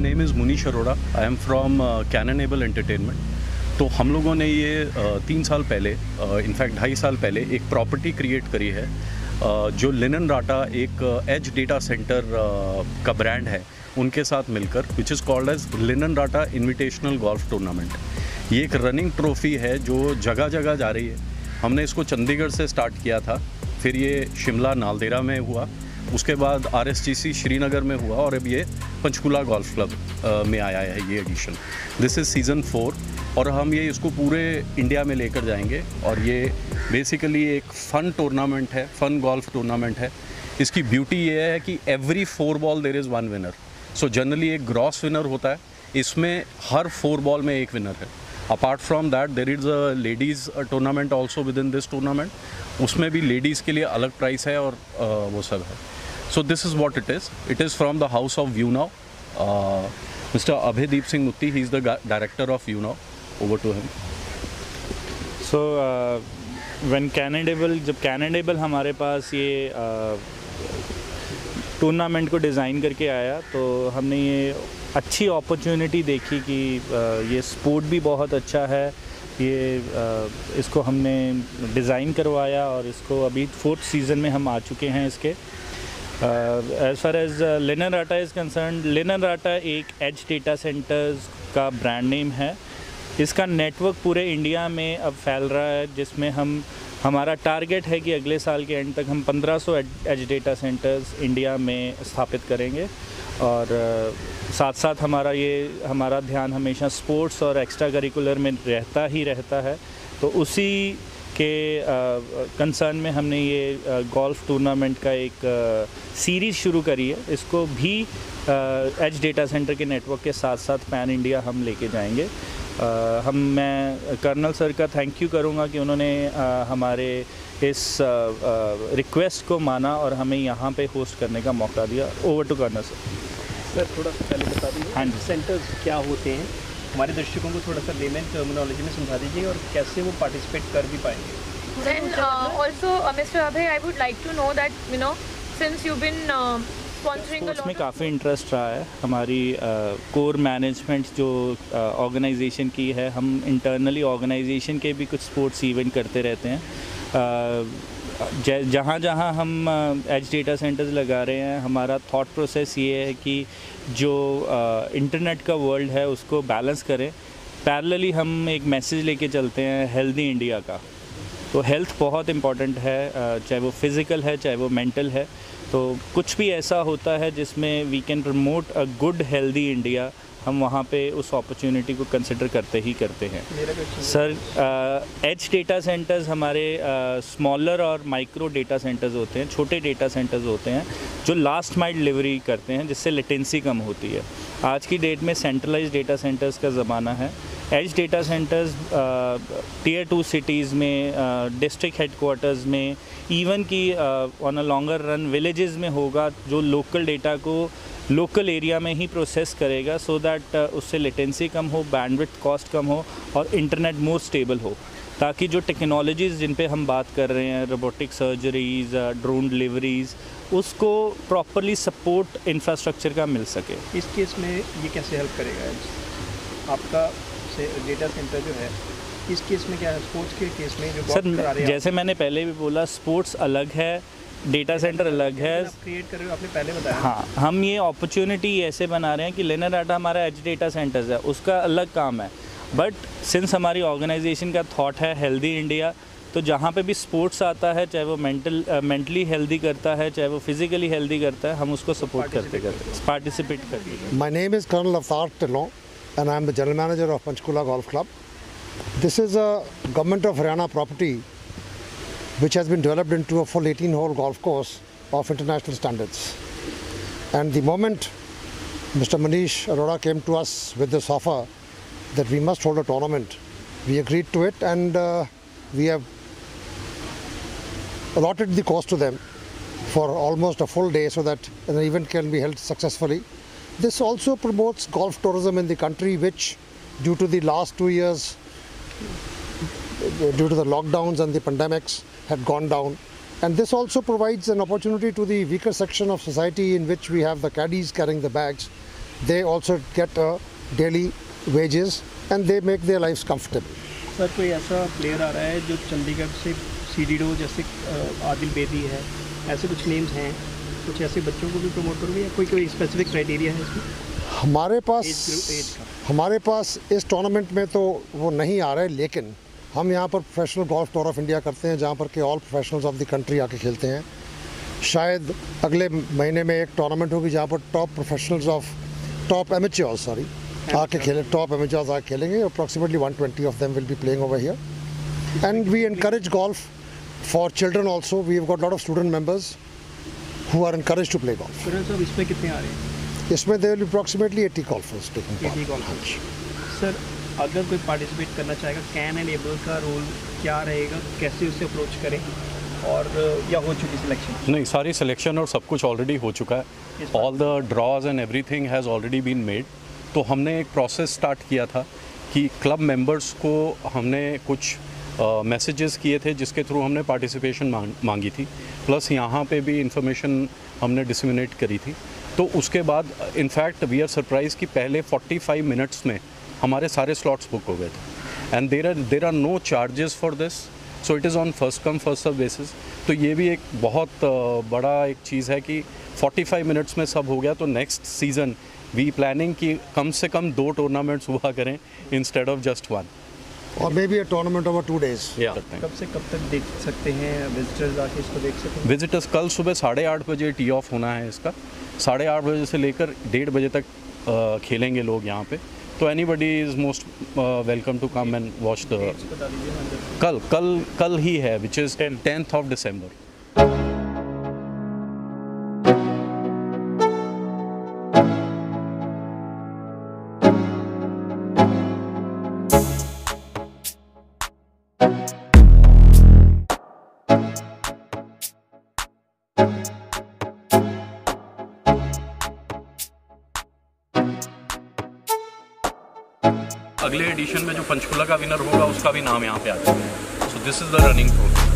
Name is Munish Arora. I am from cannibal entertainment. तो हम लोगों ने ये 3 साल पहले, इनफैक्ट 2.5 साल पहले एक प्रॉपर्टी क्रिएट करी है जो लिनन राटा एक एज डेटा सेंटर का ब्रांड है उनके साथ मिलकर, विच इज़ कॉल्ड एज लिनन राटा इन्विटेशनल गोल्फ टूर्नामेंट। ये एक रनिंग ट्रॉफी है जो जगह जगह जा रही है। हमने इसको चंडीगढ़ से स्टार्ट किया था, फिर ये शिमला नालदेहरा में हुआ, उसके बाद RSGC श्रीनगर में हुआ और अब ये पंचकुला गोल्फ क्लब में आया है ये एडिशन। दिस इज़ सीज़न 4 और हम ये इसको पूरे इंडिया में लेकर जाएंगे। और ये बेसिकली एक फ़न टूर्नामेंट है, फ़न गोल्फ टूर्नामेंट है। इसकी ब्यूटी ये है कि every 4 ball there is 1 winner. So generally एक ग्रॉस विनर होता है, इसमें हर 4 बॉल में एक विनर है। Apart from that there is a ladies tournament also with in this tournament, उसमें भी लेडीज़ के लिए अलग प्राइस है और वो सब है। So this is what it is from the house of view now. Mister Abhaydeep Singh Mutti, he is the director of view now. Over to him. So when जब कैनेडेबल हमारे पास ये टूर्नामेंट को डिज़ाइन करके आया तो हमने ये अच्छी अपॉर्चुनिटी देखी कि ये स्पोर्ट भी बहुत अच्छा है। ये इसको हमने डिज़ाइन करवाया और इसको अभी 4th सीज़न में हम आ चुके हैं इसके। As far as linen rata is concern, linen राटा एक एज डेटा सेंटर्स का ब्रांड नेम है। इसका नेटवर्क पूरे इंडिया में अब फैल रहा है, जिसमें हमारा टारगेट है कि अगले साल के एंड तक हम 1500 एज डेटा सेंटर्स इंडिया में स्थापित करेंगे। और साथ साथ हमारा ध्यान हमेशा स्पोर्ट्स और एक्स्ट्रा करिकुलर में रहता है। तो उसी के कंसर्न में हमने ये गोल्फ टूर्नामेंट का एक सीरीज़ शुरू करी है। इसको भी एज डेटा सेंटर के नेटवर्क के साथ साथ पैन इंडिया हम लेके जाएंगे। मैं कर्नल सर का थैंक यू करूँगा कि उन्होंने हमारे इस रिक्वेस्ट को माना और हमें यहाँ पे होस्ट करने का मौका दिया। Over to colonel sir. Sir थोड़ा सा पहले बता दीजिए, हाँ जी, सेंटर्स क्या होते हैं, हमारे दर्शकों को थोड़ा सा लेमन टर्मिनोलॉजी में समझा दीजिए और कैसे वो पार्टिसिपेट कर भी पाएंगे। Then also Mr. Abhay, I would like to know that since you've been sponsoring a lot में काफ़ी इंटरेस्ट रहा है। हमारी कोर मैनेजमेंट जो ऑर्गेनाइजेशन की है, हम इंटरनली ऑर्गेनाइजेशन के भी कुछ स्पोर्ट्स इवेंट करते रहते हैं। जहाँ हम एज डेटा सेंटर्स लगा रहे हैं, हमारा थॉट प्रोसेस ये है कि जो इंटरनेट का वर्ल्ड है उसको बैलेंस करें। पैरेलली हम एक मैसेज लेके चलते हैं हेल्दी इंडिया का। तो हेल्थ बहुत इम्पॉर्टेंट है, चाहे वो फिज़िकल है चाहे वो मेंटल है। तो कुछ भी ऐसा होता है जिसमें we can promote a good healthy India, हम वहाँ पे उस अपॉर्चुनिटी को कंसिडर करते हैं। सर एज डेटा सेंटर्स हमारे स्मॉलर और माइक्रो डेटा सेंटर्स होते हैं, छोटे डेटा सेंटर्स होते हैं जो लास्ट माइल डिलीवरी करते हैं, जिससे लेटेंसी कम होती है। आज की डेट में सेंट्रलाइज डेटा सेंटर्स का ज़माना है। Edge data centres tier 2 cities में, डिस्ट्रिक्ट हेडक्वार्टर्स में, इवन की on a longer run villages में होगा, जो लोकल डेटा को लोकल एरिया में ही प्रोसेस करेगा, सो दैट उससे लेटेंसी कम हो, बैंडविड्थ कॉस्ट कम हो और इंटरनेट मोर स्टेबल हो, ताकि जो टेक्नोलॉजीज़ जिन पे हम बात कर रहे हैं, रोबोटिक सर्जरीज़, ड्रोन डिलीवरीज़, उसको प्रॉपरली सपोर्ट इंफ्रास्ट्रक्चर का मिल सके। इस केस में ये कैसे हेल्प करेगा आपका डेटा सेंटर जो है? इस केस में क्या है, स्पोर्ट्स के केस में जो सर जैसे मैंने पहले भी बोला, स्पोर्ट्स अलग है, डेटा सेंटर अलग है। क्रिएट कर रहे हो, आपने पहले बताया। हाँ, हम ये अपॉर्चुनिटी ऐसे बना रहे हैं कि लिनन राटा हमारा एज डेटा सेंटर्स है, उसका अलग काम है। बट सिंस हमारी ऑर्गेनाइजेशन का थॉट है हेल्दी इंडिया, तो जहाँ पे भी स्पोर्ट्स आता है, चाहे वो मेंटली हेल्दी करता है, चाहे वो फिजिकली हेल्दी करता है, हम उसको सपोर्ट करते पार्टिसिपेट करते हैं। माय नेम इज़ कर्नल अवतार टिल्लों and I am the general manager of Panchkula Golf Club. This is a government of Haryana property which has been developed into a full 18-hole golf course of international standards. And the moment Mr. Manish Arora came to us with this offer that we must hold a tournament, we agreed to it, and we have allotted the course to them for almost a full day so that an event can be held successfully. This also promotes golf tourism in the country, which due to the last 2 years, due to the lockdowns and the pandemics, had gone down. And this also provides an opportunity to the weaker section of society, in which we have the caddies carrying the bags, they also get daily wages and they make their lives comfortable. Sir कोई ऐसा player आ रहा है जो चंडीगढ़ से सीडीडो जैसे आदिल बेदी है, ऐसे कुछ नेम्स हैं, कुछ ऐसे बच्चों को भी प्रमोट करोगे या कोई स्पेसिफिक क्राइटेरिया है इसमें? हमारे पास इस टूर्नामेंट में तो वो नहीं आ रहे, लेकिन हम यहाँ पर professional golf tour of India करते हैं जहाँ पर के all professionals of the country आके खेलते हैं। शायद अगले महीने में एक टूर्नामेंट होगी जहाँ पर टॉप एमेच्योर्स आके खेले, टॉप एमेच्योर्स आके खेलेंगे। Approximately 120 of them will be playing over here and we encourage golf for children also. We have got lot of student members who are encourage to play golf. इसमें कितने आ रहे हैं? इसमें there will be approximately 80 golfers taking part. Sir अगर कोई participate करना चाहेगा, कैन एंड एबल का रोल क्या रहेगा, कैसे उसे अप्रोच करें, और या हो चुकी सिलेक्शन? नहीं, सारी सिलेक्शन और सब कुछ ऑलरेडी हो चुका है। All the draws and everything has already been made. तो हमने एक प्रोसेस स्टार्ट किया था कि क्लब मेंबर्स को हमने कुछ मैसेजेस किए थे जिसके थ्रू हमने पार्टिसिपेशन मांगी थी, प्लस यहाँ पे भी इंफॉर्मेशन हमने डिसमिनेट करी थी। तो उसके बाद इनफैक्ट वी आर सरप्राइज कि पहले 45 मिनट्स में हमारे सारे स्लॉट्स बुक हो गए थे and there are no charges for this, so it is on first come first serve basis. तो ये भी एक बहुत बड़ा एक चीज़ है कि 45 मिनट्स में सब हो गया। तो नेक्स्ट सीज़न वी प्लानिंग कि कम से कम 2 टूर्नामेंट्स हुआ करें इंस्टेड ऑफ जस्ट 1, और may be a tournament over 2 days। कब से कब तक देख सकते हैं विजिटर्स आके इसको देख सकते हैं? विजिटर्स कल सुबह 8:30 बजे टी ऑफ होना है इसका। 8:30 बजे से लेकर 1:30 बजे तक खेलेंगे लोग यहाँ पे। तो anybody is most welcome to come and watch the. कल ही है, which is 10th of December। अगले एडिशन में जो पंचकुला का विनर होगा उसका भी नाम यहाँ पे आ जाएगा। सो this is the running process.